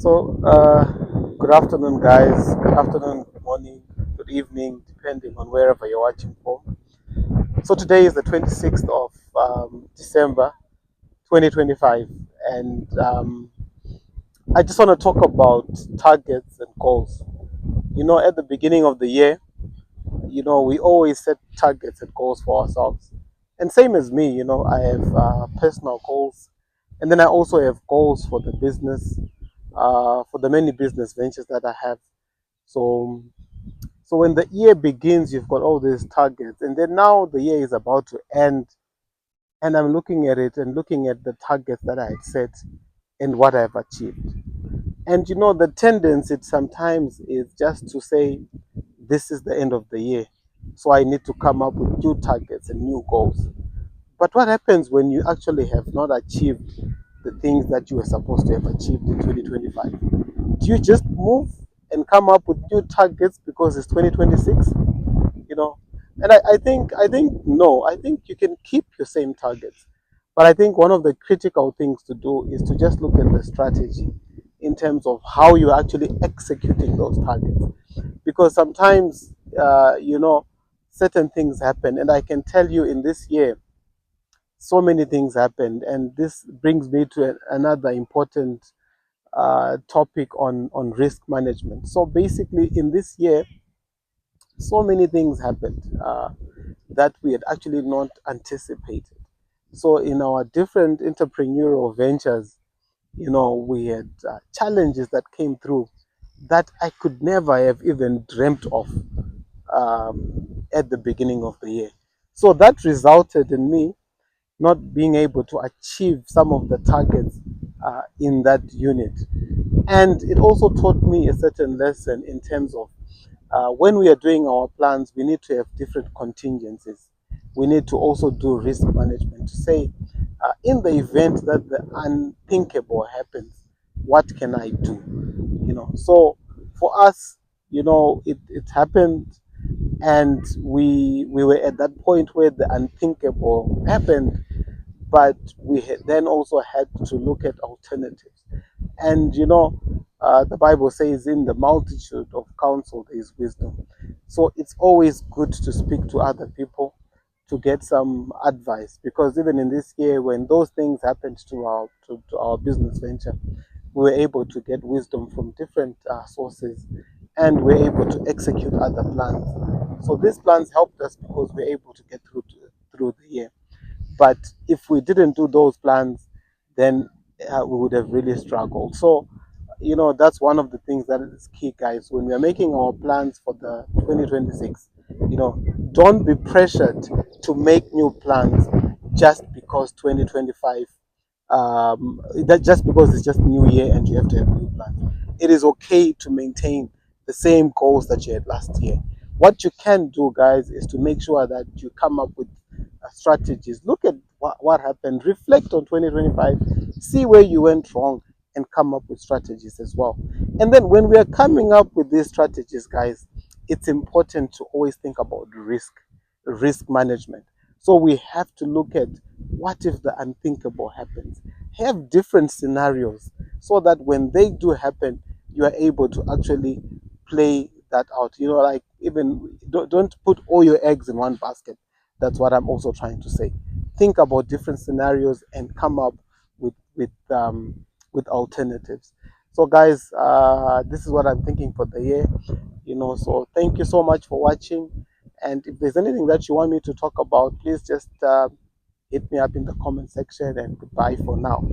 Good afternoon, guys. Good afternoon, good morning, good evening, depending on wherever you're watching from. So, today is the 26th of December 2025, and I just want to talk about targets and goals. At the beginning of the year, we always set targets and goals for ourselves. And same as me, I have personal goals, and then I also have goals for the business, for the many business ventures that I have. So, so when the year begins, you've got all these targets, and then now the year is about to end, and I'm looking at it and looking at the targets that I had set and what I've achieved. And the tendency sometimes is just to say, this is the end of the year, so I need to come up with new targets and new goals. But what happens when you actually have not achieved the things that you were supposed to have achieved in 2025? Do you just move and come up with new targets because it's 2026? you know and I think no, I think you can keep your same targets, but I think one of the critical things to do is to just look at the strategy in terms of how you're actually executing those targets, because sometimes certain things happen, and I can tell you in this year so many things happened, and this brings me to another important topic on risk management. So basically in this year, so many things happened that we had actually not anticipated. So in our different entrepreneurial ventures, we had challenges that came through that I could never have even dreamt of at the beginning of the year. So that resulted in me not being able to achieve some of the targets in that unit. And it also taught me a certain lesson in terms of when we are doing our plans, we need to have different contingencies. We need to also do risk management to say, in the event that the unthinkable happens, what can I do? So for us, it happened, and we were at that point where the unthinkable happened, but we had then also had to look at alternatives. And the Bible says, in the multitude of counsel there is wisdom. So it's always good to speak to other people to get some advice, because even in this year, when those things happened to our business venture, we were able to get wisdom from different sources, and we're able to execute other plans. So these plans helped us because we're able to get through the year. But if we didn't do those plans, then we would have really struggled. So, that's one of the things that is key, guys. When we're making our plans for the 2026, don't be pressured to make new plans just because 2025, that just because it's just new year and you have to have new plans. It is okay to maintain the same goals that you had last year. What you can do, guys, is to make sure that you come up with strategies. Look at what happened, reflect on 2025, see where you went wrong, and come up with strategies as well. And then when we are coming up with these strategies, guys, it's important to always think about risk management. So we have to look at, what if the unthinkable happens? Have different scenarios so that when they do happen, you are able to actually play that out. Like, even don't put all your eggs in one basket. That's what I'm also trying to say. Think about different scenarios and come up with alternatives. So, guys, this is what I'm thinking for the year. So thank you so much for watching. And if there's anything that you want me to talk about, please just hit me up in the comment section. And goodbye for now.